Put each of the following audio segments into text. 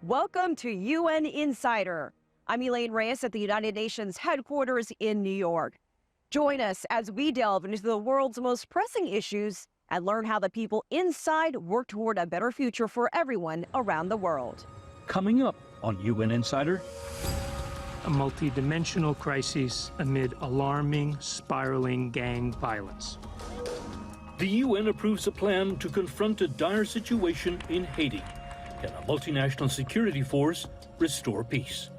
Welcome to UN Insider. I'm Elaine Reyes at the United Nations headquarters in New York. Join us as we delve into the world's most pressing issues and learn how the people inside work toward a better future for everyone around the world. Coming up on UN Insider. A multidimensional crisis amid alarming, spiraling gang violence. The UN approves a plan to confront a dire situation in Haiti. Can a multinational security force restore peace?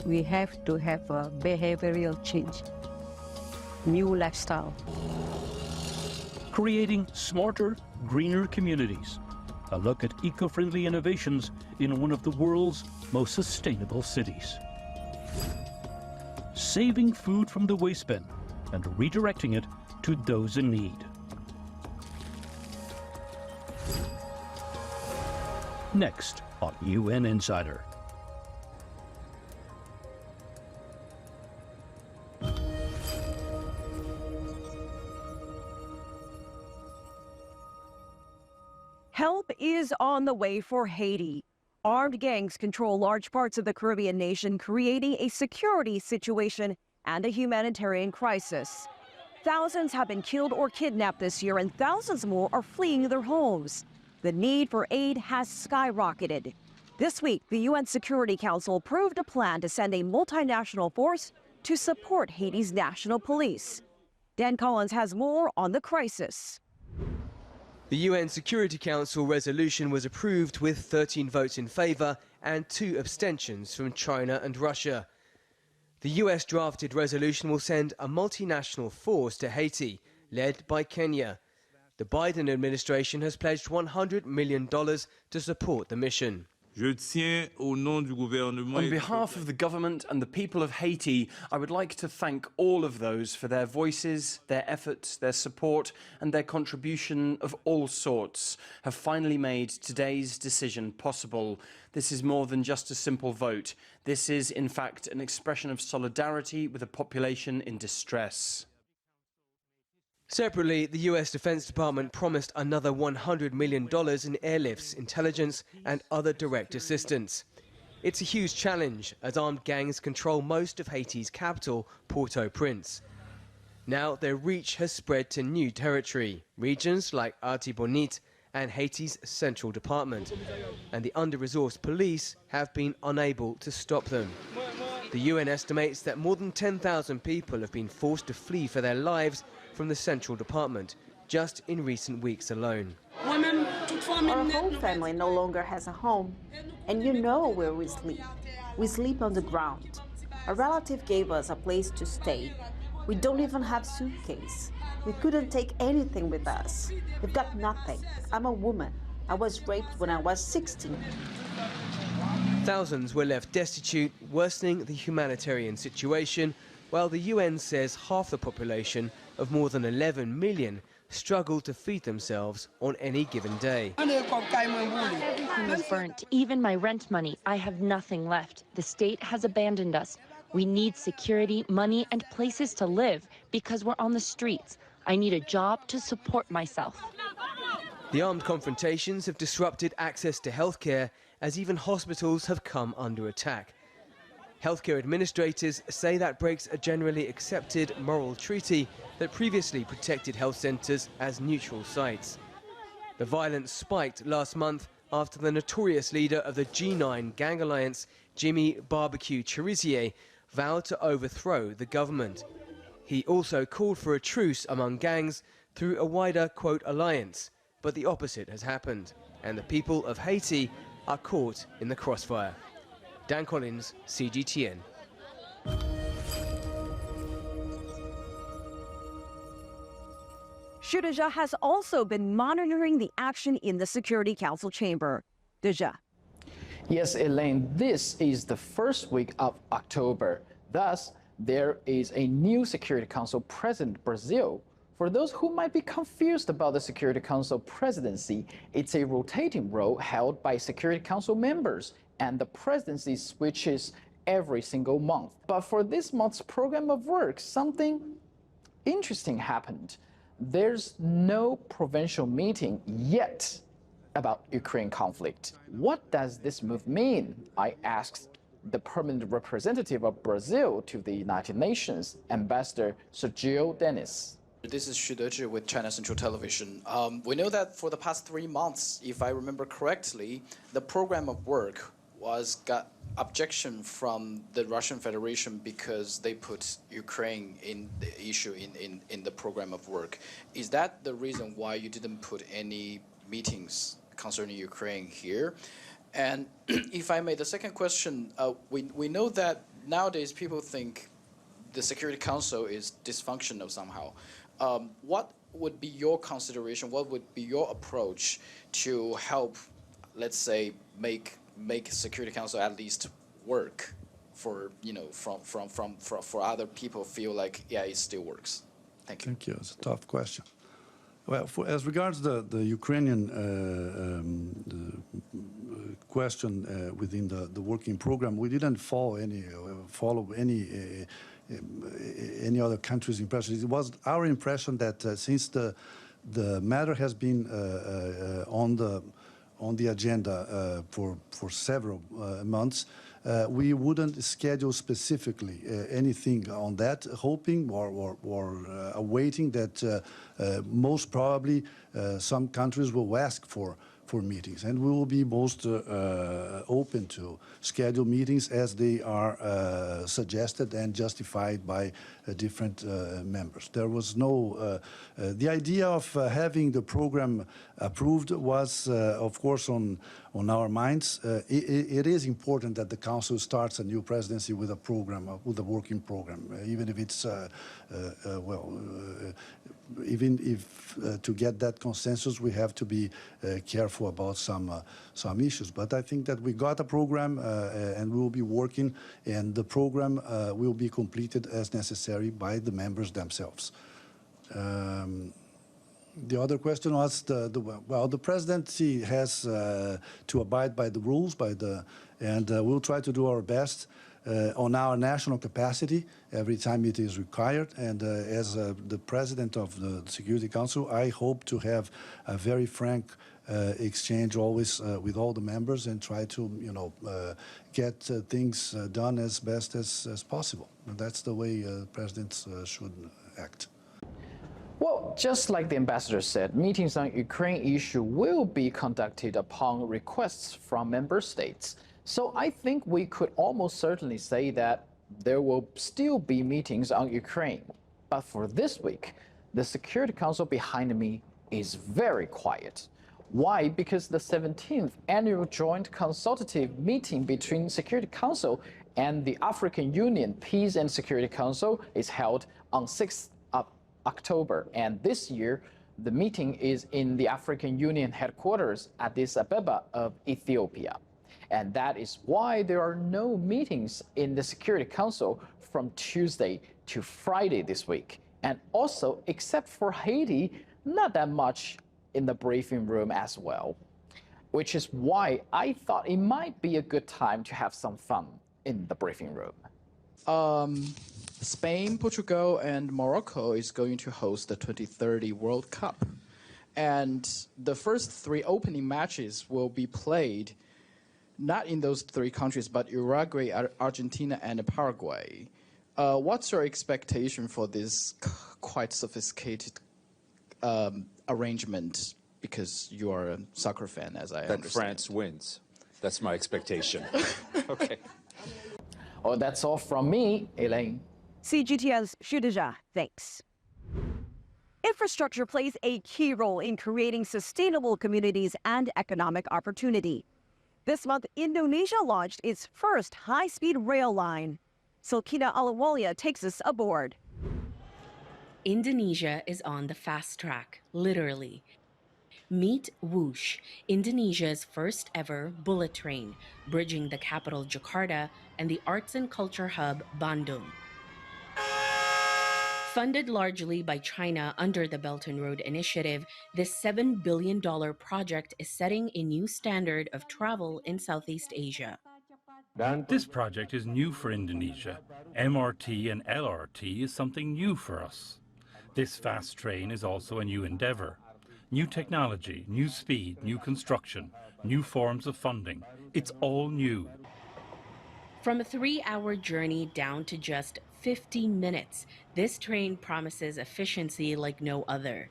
We have to have a behavioral change, new lifestyle. Creating smarter, greener communities. A look at eco-friendly innovations in one of the world's most sustainable cities. Saving food from the waste bin and redirecting it to those in need. Next on UN Insider. Help is on the way for Haiti. Armed gangs control large parts of the Caribbean nation, creating a security situation and a humanitarian crisis. Thousands have been killed or kidnapped this year, and thousands more are fleeing their homes. The need for aid has skyrocketed. This week, the UN Security Council approved a plan to send a multinational force to support Haiti's national police. Dan Collins has more on the crisis. The UN Security Council resolution was approved with 13 votes in favour and 2 abstentions from China and Russia. The US drafted resolution will send a multinational force to Haiti, led by Kenya. The Biden administration has pledged $100 million to support the mission. On behalf of the government and the people of Haiti, I would like to thank all of those for their voices, their efforts, their support, and their contribution of all sorts have finally made today's decision possible. This is more than just a simple vote. This is, in fact, an expression of solidarity with a population in distress. Separately, the US Defense Department promised another $100 million in airlifts, intelligence and other direct assistance. It's a huge challenge as armed gangs control most of Haiti's capital, Port-au-Prince. Now their reach has spread to new territory, regions like Artibonite and Haiti's Central Department, and the under-resourced police have been unable to stop them. The UN estimates that more than 10,000 people have been forced to flee for their lives from the Central Department just in recent weeks alone. Our whole family no longer has a home, and you know where we sleep. We sleep on the ground. A relative gave us a place to stay. We don't even have suitcase. We couldn't take anything with us. We've got nothing. I'm a woman. I was raped when I was 16. Thousands were left destitute, worsening the humanitarian situation, while the UN says half the population of more than 11 million struggle to feed themselves on any given day. Everything is burnt, even my rent money. I have nothing left. The state has abandoned us. We need security, money, and places to live because we're on the streets. I need a job to support myself. The armed confrontations have disrupted access to healthcare as even hospitals have come under attack. Healthcare administrators say that breaks a generally accepted moral treaty that previously protected health centres as neutral sites. The violence spiked last month after the notorious leader of the G9 gang alliance, Jimmy Barbecue Cherizier, vowed to overthrow the government. He also called for a truce among gangs through a wider, quote, alliance, but the opposite has happened, and the people of Haiti are caught in the crossfire. Dan Collins, CGTN. Deja has also been monitoring the action in the Security Council chamber. Deja. Yes, Elaine, this is the first week of October. Thus, there is a new Security Council president in Brazil. For those who might be confused about the Security Council presidency, it's a rotating role held by Security Council members, and the presidency switches every single month. But for this month's program of work, something interesting happened. There's no provincial meeting yet. about Ukraine conflict. What does this move mean? I asked the permanent representative of Brazil to the United Nations, Ambassador Sergio Dennis. This is Xu Dezhi with China Central Television. We know that for the past 3 months, if I remember correctly, the program of work got objection from the Russian Federation because they put Ukraine in the issue in the program of work. Is that the reason why you didn't put any meetings concerning Ukraine here? And if I may, the second question, we know that nowadays people think the Security Council is dysfunctional somehow. What would be your consideration? What would be your approach to help, let's say, make Security Council at least work for for other people feel like it still works? Thank you. Thank you. It's a tough question. Well, as regards the Ukrainian question within the working program, we didn't follow any other country's impression. It was our impression that since the matter has been on the agenda for several months, we wouldn't schedule specifically anything on that, hoping or awaiting that most probably some countries will ask for meetings, and we will be most open to schedule meetings as they are suggested and justified by different members. There was no, the idea of having the program approved was, of course, on our minds. It is important that the Council starts a new presidency with a program, with a working program, even if it's, even if to get that consensus, we have to be careful about some issues. But I think that we got a program and we will be working, and the program will be completed as necessary by the members themselves. The other question was the presidency has to abide by the rules, and we'll try to do our best on our national capacity every time it is required. And as the president of the Security Council, I hope to have a very frank exchange always with all the members and try to, get things done as best as possible. And that's the way presidents should act. Well, just like the ambassador said, meetings on Ukraine issue will be conducted upon requests from member states. So I think we could almost certainly say that there will still be meetings on Ukraine. But for this week, the Security Council behind me is very quiet. Why? Because the 17th annual joint consultative meeting between Security Council and the African Union Peace and Security Council is held on 6th of October. And this year, the meeting is in the African Union headquarters, Addis Ababa of Ethiopia. And that is why there are no meetings in the Security Council from Tuesday to Friday this week. And also, except for Haiti, not that much in the briefing room as well. Which is why I thought it might be a good time to have some fun in the briefing room. Spain, Portugal, and Morocco is going to host the 2030 World Cup. And the first 3 opening matches will be played not in those 3 countries, but Uruguay, Argentina, and Paraguay. What's your expectation for this quite sophisticated arrangement? Because you are a soccer fan, as I understand. That France wins. That's my expectation. Okay. Oh, that's all from me, Elaine. CGTN's Xu Dezhi, thanks. Infrastructure plays a key role in creating sustainable communities and economic opportunity. This month, Indonesia launched its first high-speed rail line. Silkina Alawalia takes us aboard. Indonesia is on the fast track, literally. Meet Whoosh, Indonesia's first ever bullet train, bridging the capital Jakarta and the arts and culture hub Bandung. Funded largely by China under the Belt and Road Initiative, this $7 billion project is setting a new standard of travel in Southeast Asia. This project is new for Indonesia. MRT and LRT is something new for us. This fast train is also a new endeavor. New technology, new speed, new construction, new forms of funding. It's all new. From a 3-hour journey down to just 15 minutes, this train promises efficiency like no other.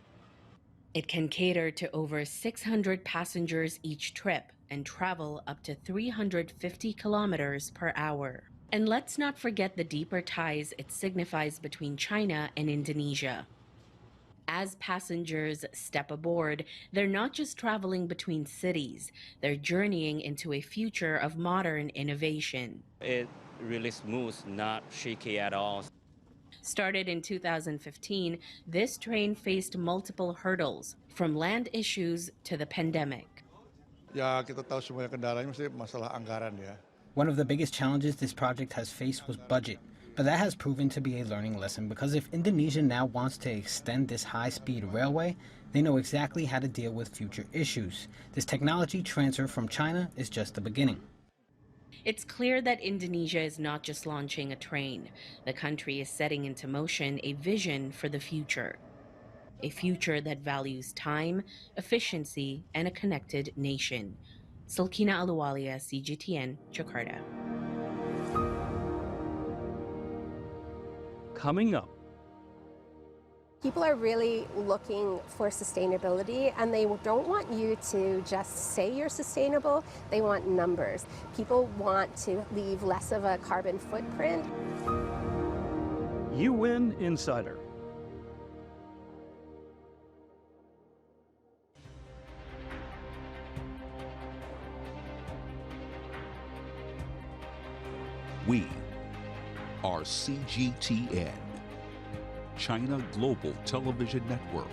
It can cater to over 600 passengers each trip and travel up to 350 kilometers per hour. And let's not forget the deeper ties it signifies between China and Indonesia. As passengers step aboard, they're not just traveling between cities, they're journeying into a future of modern innovation. It really smooth, not shaky at all. Started in 2015, this train faced multiple hurdles, from land issues to the pandemic. Ya, kita tahu semuanya kendalanya mesti masalah anggaran ya. One of the biggest challenges this project has faced was budget, but that has proven to be a learning lesson because if Indonesia now wants to extend this high-speed railway, they know exactly how to deal with future issues. This technology transfer from China is just the beginning. It's clear that Indonesia is not just launching a train. The country is setting into motion a vision for the future. A future that values time, efficiency, and a connected nation. Sulkina Aluwalia, CGTN, Jakarta. Coming up. People are really looking for sustainability, and they don't want you to just say you're sustainable. They want numbers. People want to leave less of a carbon footprint. UN Insider. We are CGTN, China Global Television Network.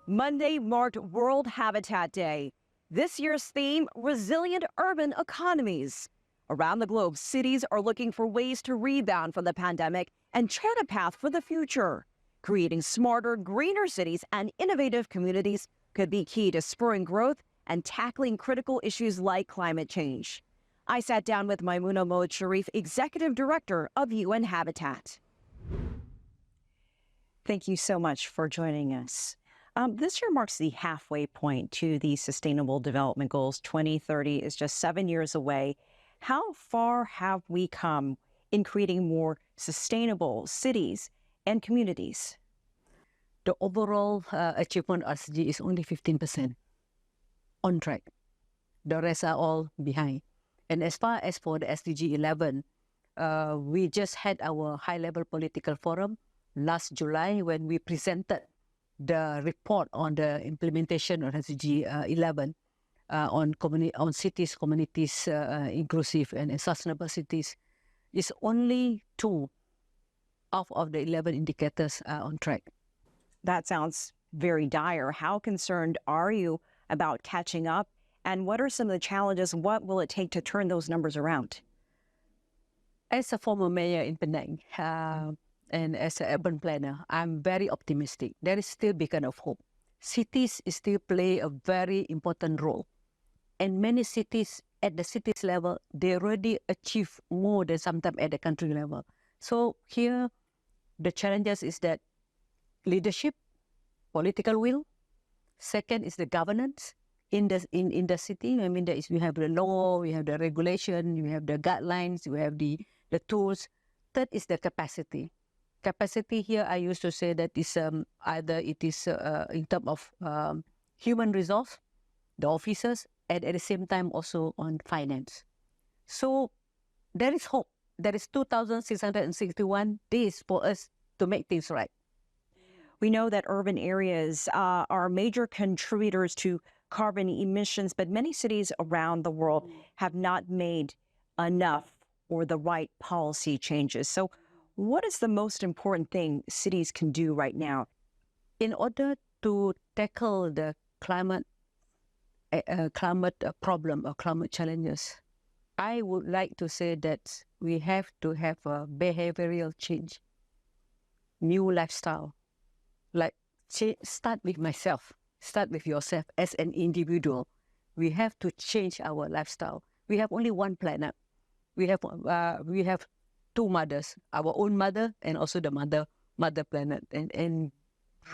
Monday marked World Habitat Day. This year's theme, resilient urban economies. Around the globe, cities are looking for ways to rebound from the pandemic and chart a path for the future. Creating smarter, greener cities and innovative communities could be key to spurring growth and tackling critical issues like climate change. I sat down with Maimouna Mohd Sharif, Executive Director of UN Habitat. Thank you so much for joining us. This year marks the halfway point to the Sustainable Development Goals. 2030 is just 7 years away. How far have we come in creating more sustainable cities and communities? The overall achievement of SDG is only 15% on track. The rest are all behind. And as far as for the SDG 11, we just had our high-level political forum last July when we presented the report on the implementation of SDG 11 on cities, communities, inclusive and sustainable cities. It's only 2 out of the 11 indicators are on track. That sounds very dire. How concerned are you about catching up? And what are some of the challenges? What will it take to turn those numbers around? As a former mayor in Penang and as an urban planner, I'm very optimistic. There is still beacon of hope. Cities still play a very important role. And many cities at the cities level, they already achieve more than sometimes at the country level. So here, the challenges is that leadership, political will. Second is the governance in the city. I mean, we have the law, we have the regulation, we have the guidelines, we have the tools. Third is the capacity. Capacity here, I used to say that is either it is in terms of human resource, the officers, and at the same time also on finance. So there is hope. There is 2,661 days for us to make things right. We know that urban areas are major contributors to carbon emissions, but many cities around the world have not made enough or the right policy changes. So what is the most important thing cities can do right now? In order to tackle the climate problem or climate challenges, I would like to say that we have to have a behavioral change, new lifestyle. Like start with myself, start with yourself as an individual. We have to change our lifestyle. We have only one planet. we have two mothers, our own mother and also the mother planet, and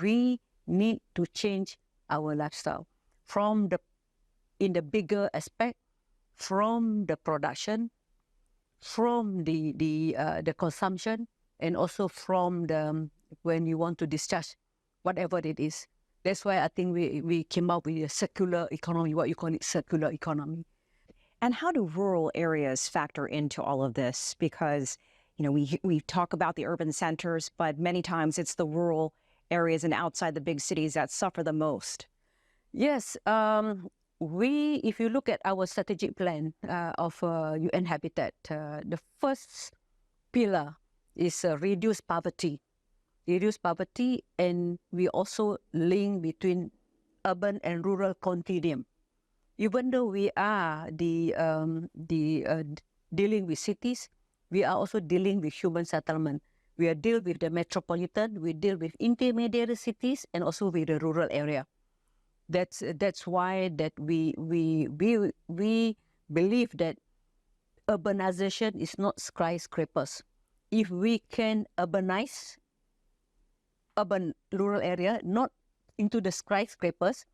we need to change our lifestyle from in the bigger aspect, from the production, from the consumption, and also from when you want to discharge whatever it is. That's why I think we came up with a circular economy, what you call it, circular economy. And how do rural areas factor into all of this? Because, you know, we talk about the urban centers, but many times it's the rural areas and outside the big cities that suffer the most. Yes, if you look at our strategic plan of UN Habitat, the first pillar is reduce poverty. Reduce poverty, and we also link between urban and rural continuum. Even though we are dealing with cities, we are also dealing with human settlement. We are dealing with the metropolitan, we deal with intermediate cities, and also with the rural area. That's why that we believe that urbanization is not skyscrapers. If we can urbanize urban rural area, not into the skyscrapers,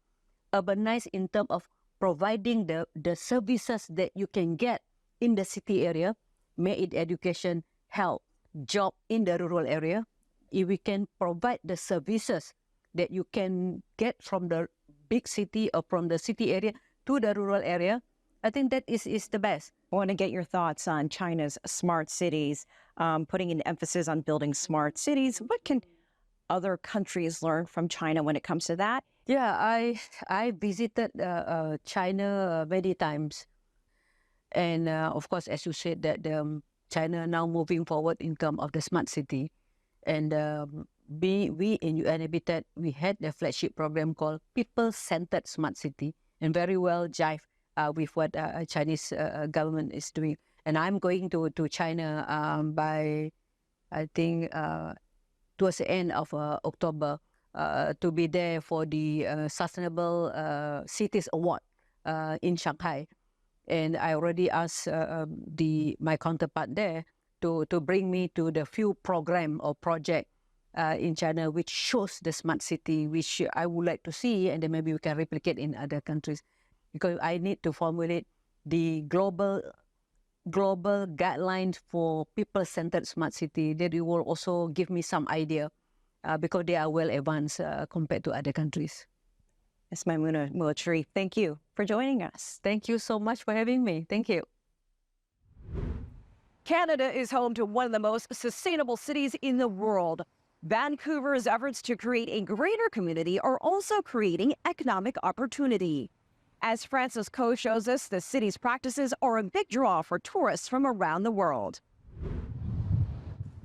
urbanize in terms of providing the services that you can get in the city area, may it education, health, job in the rural area. If we can provide the services that you can get from the big city or from the city area to the rural area, I think that is the best. I want to get your thoughts on China's smart cities, putting an emphasis on building smart cities. What can other countries learn from China when it comes to that? Yeah, I visited China many times. And of course, as you said, that China now moving forward in terms of the smart city. And we in UN Habitat, we had a flagship program called People-Centered Smart City, and very well jive with what Chinese government is doing. And I'm going to China by, I think, towards the end of October to be there for the Sustainable Cities Award in Shanghai. And I already asked my counterpart there to bring me to the few program or project in China which shows the smart city, which I would like to see, and then maybe we can replicate in other countries. Because I need to formulate the global guidelines for people-centered smart city that it will also give me some idea because they are well advanced compared to other countries. Ms. Maimouna Mullah Sharif, thank you for joining us. Thank you so much for having me. Thank you. Canada is home to one of the most sustainable cities in the world. Vancouver's efforts to create a greater community are also creating economic opportunity. As Francis Ko shows us, the city's practices are a big draw for tourists from around the world.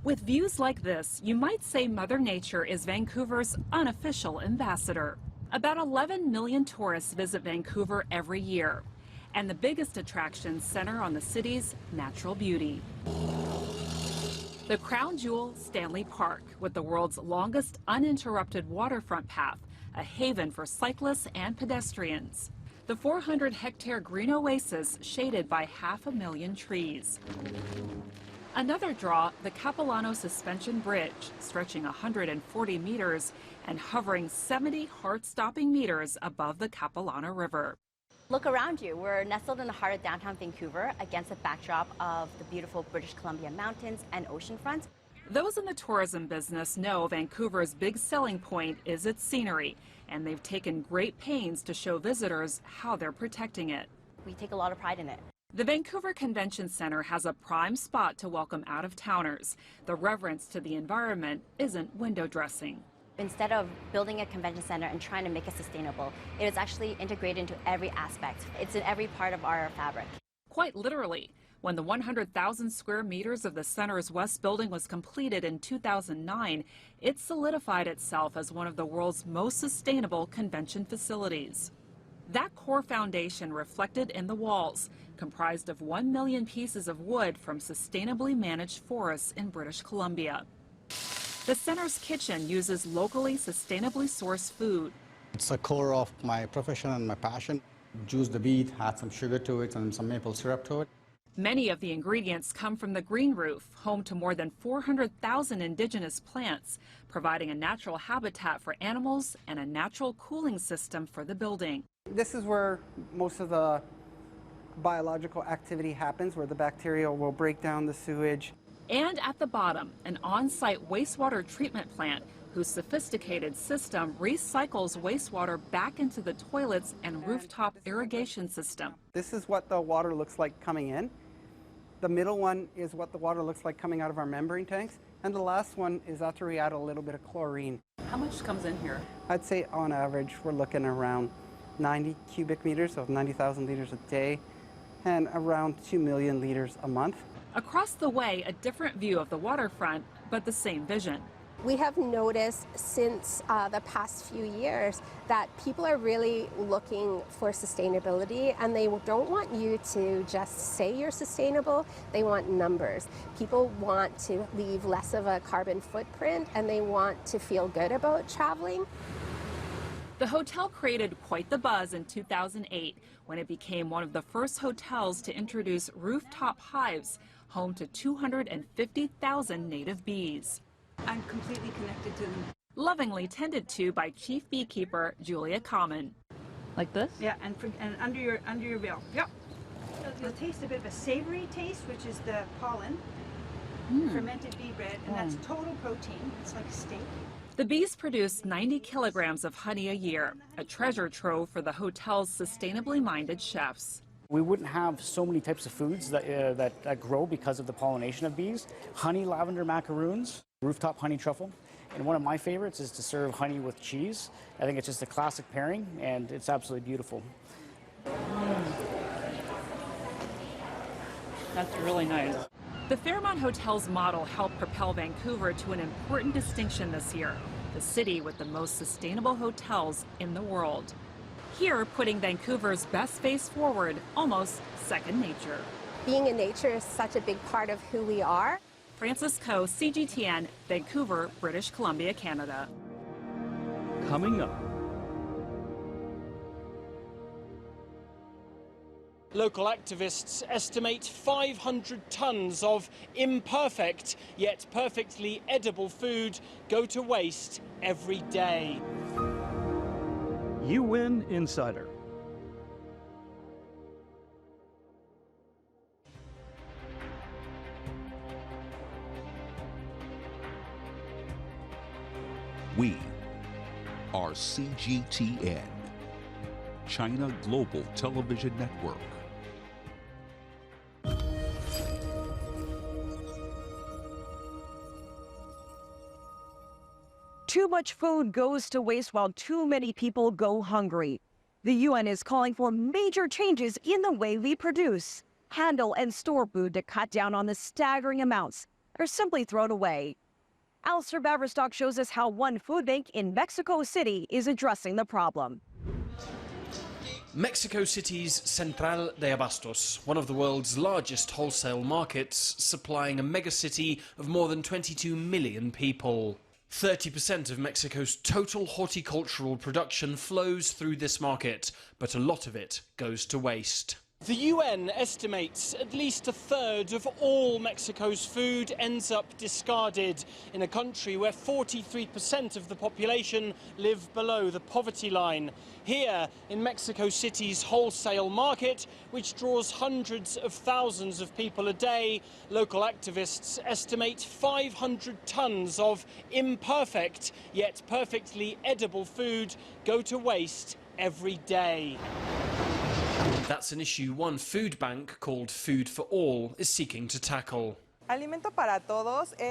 With views like this, you might say Mother Nature is Vancouver's unofficial ambassador. About 11 million tourists visit Vancouver every year, and the biggest attractions center on the city's natural beauty. The crown jewel, Stanley Park, with the world's longest uninterrupted waterfront path, a haven for cyclists and pedestrians. The 400-hectare green oasis shaded by 500,000 trees. Another draw, the Capilano Suspension Bridge, stretching 140 meters and hovering 70 heart-stopping meters above the Capilano River. Look around you. We're nestled in the heart of downtown Vancouver against a backdrop of the beautiful British Columbia mountains and oceanfront. Those in the tourism business know Vancouver's big selling point is its scenery, and they've taken great pains to show visitors how they're protecting it. We take a lot of pride in it. The Vancouver Convention Center has a prime spot to welcome out-of-towners. The reverence to the environment isn't window dressing. Instead of building a convention center and trying to make it sustainable, it is actually integrated into every aspect. It's in every part of our fabric. Quite literally. When the 100,000 square meters of the center's west building was completed in 2009, it solidified itself as one of the world's most sustainable convention facilities. That core foundation reflected in the walls, comprised of 1 million pieces of wood from sustainably managed forests in British Columbia. The center's kitchen uses locally sustainably sourced food. It's a core of my profession and my passion. Juice the beet, add some sugar to it and some maple syrup to it. Many of the ingredients come from the green roof, home to more than 400,000 indigenous plants, providing a natural habitat for animals and a natural cooling system for the building. This is where most of the biological activity happens, where the bacteria will break down the sewage. And at the bottom, an on-site wastewater treatment plant whose sophisticated system recycles wastewater back into the toilets and rooftop irrigation system. This is what the water looks like coming in. The middle one is what the water looks like coming out of our membrane tanks. And the last one is after we add a little bit of chlorine. How much comes in here? I'd say on average we're looking around 90 cubic meters, so 90,000 liters a day, and around 2 million liters a month. Across the way, a different view of the waterfront, but the same vision. We have noticed since the past few years that people are really looking for sustainability, and they don't want you to just say you're sustainable, they want numbers. People want to leave less of a carbon footprint, and they want to feel good about traveling. The hotel created quite the buzz in 2008 when it became one of the first hotels to introduce rooftop hives, home to 250,000 native bees. I'm completely connected to them. Lovingly tended to by chief beekeeper Julia Common. Like this? Yeah, and under your veil. Yep. You'll taste a bit of a savory taste, which is the pollen, fermented bee bread, and that's total protein. It's like a steak. The bees produce 90 kilograms of honey a year, a treasure trove for the hotel's sustainably minded chefs. We wouldn't have so many types of foods that grow because of the pollination of bees. Honey lavender macaroons, rooftop honey truffle. And one of my favorites is to serve honey with cheese. I think it's just a classic pairing, and it's absolutely beautiful. That's really nice. The Fairmont Hotel's model helped propel Vancouver to an important distinction this year, the city with the most sustainable hotels in the world. Here, putting Vancouver's best face forward, almost second nature. Being in nature is such a big part of who we are. Frances Coe, CGTN, Vancouver, British Columbia, Canada. Coming up. Local activists estimate 500 tons of imperfect yet perfectly edible food go to waste every day. UN Insider. We are CGTN, China Global Television Network. Too much food goes to waste while too many people go hungry. The UN is calling for major changes in the way we produce, handle, and store food to cut down on the staggering amounts that are simply thrown away. Alistair Baverstock shows us how one food bank in Mexico City is addressing the problem. Mexico City's Central de Abastos, one of the world's largest wholesale markets, supplying a megacity of more than 22 million people. 30% of Mexico's total horticultural production flows through this market, but a lot of it goes to waste. The UN estimates at least a third of all Mexico's food ends up discarded in a country where 43% of the population live below the poverty line. Here in Mexico City's wholesale market, which draws hundreds of thousands of people a day, local activists estimate 500 tons of imperfect yet perfectly edible food go to waste every day. That's an issue one food bank called Food for All is seeking to tackle.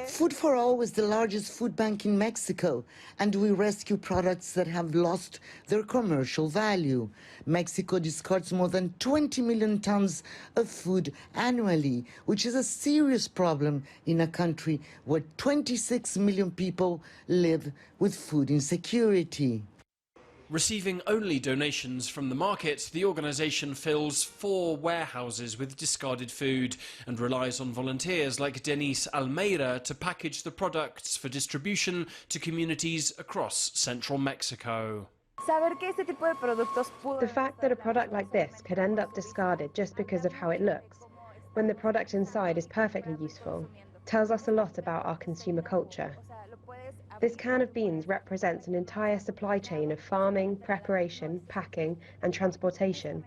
Food for All is the largest food bank in Mexico, and we rescue products that have lost their commercial value. Mexico discards more than 20 million tons of food annually, which is a serious problem in a country where 26 million people live with food insecurity. Receiving only donations from the market, the organisation fills 4 warehouses with discarded food and relies on volunteers like Denise Almeida to package the products for distribution to communities across central Mexico. The fact that a product like this could end up discarded just because of how it looks when the product inside is perfectly useful, tells us a lot about our consumer culture. This can of beans represents an entire supply chain of farming, preparation, packing, and transportation.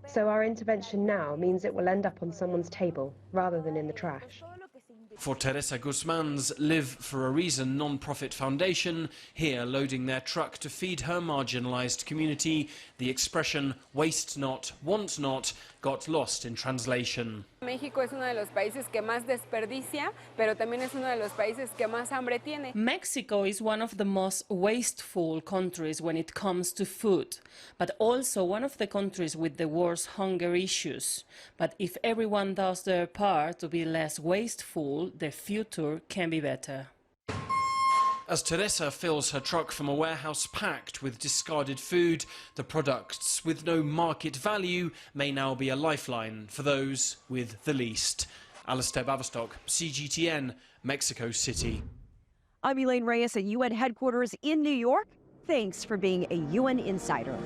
So our intervention now means it will end up on someone's table rather than in the trash. For Teresa Guzman's Live for a Reason non-profit foundation, here loading their truck to feed her marginalised community, the expression waste not, want not got lost in translation. México es uno de los países que más desperdicia, pero también es uno de los países que más hambre tiene. Mexico is one of the most wasteful countries when it comes to food, but also one of the countries with the worst hunger issues. But if everyone does their part to be less wasteful, the future can be better. As Teresa fills her truck from a warehouse packed with discarded food, the products with no market value may now be a lifeline for those with the least. Alistair Baverstock, CGTN, Mexico City. I'm Elaine Reyes at UN headquarters in New York. Thanks for being a UN Insider.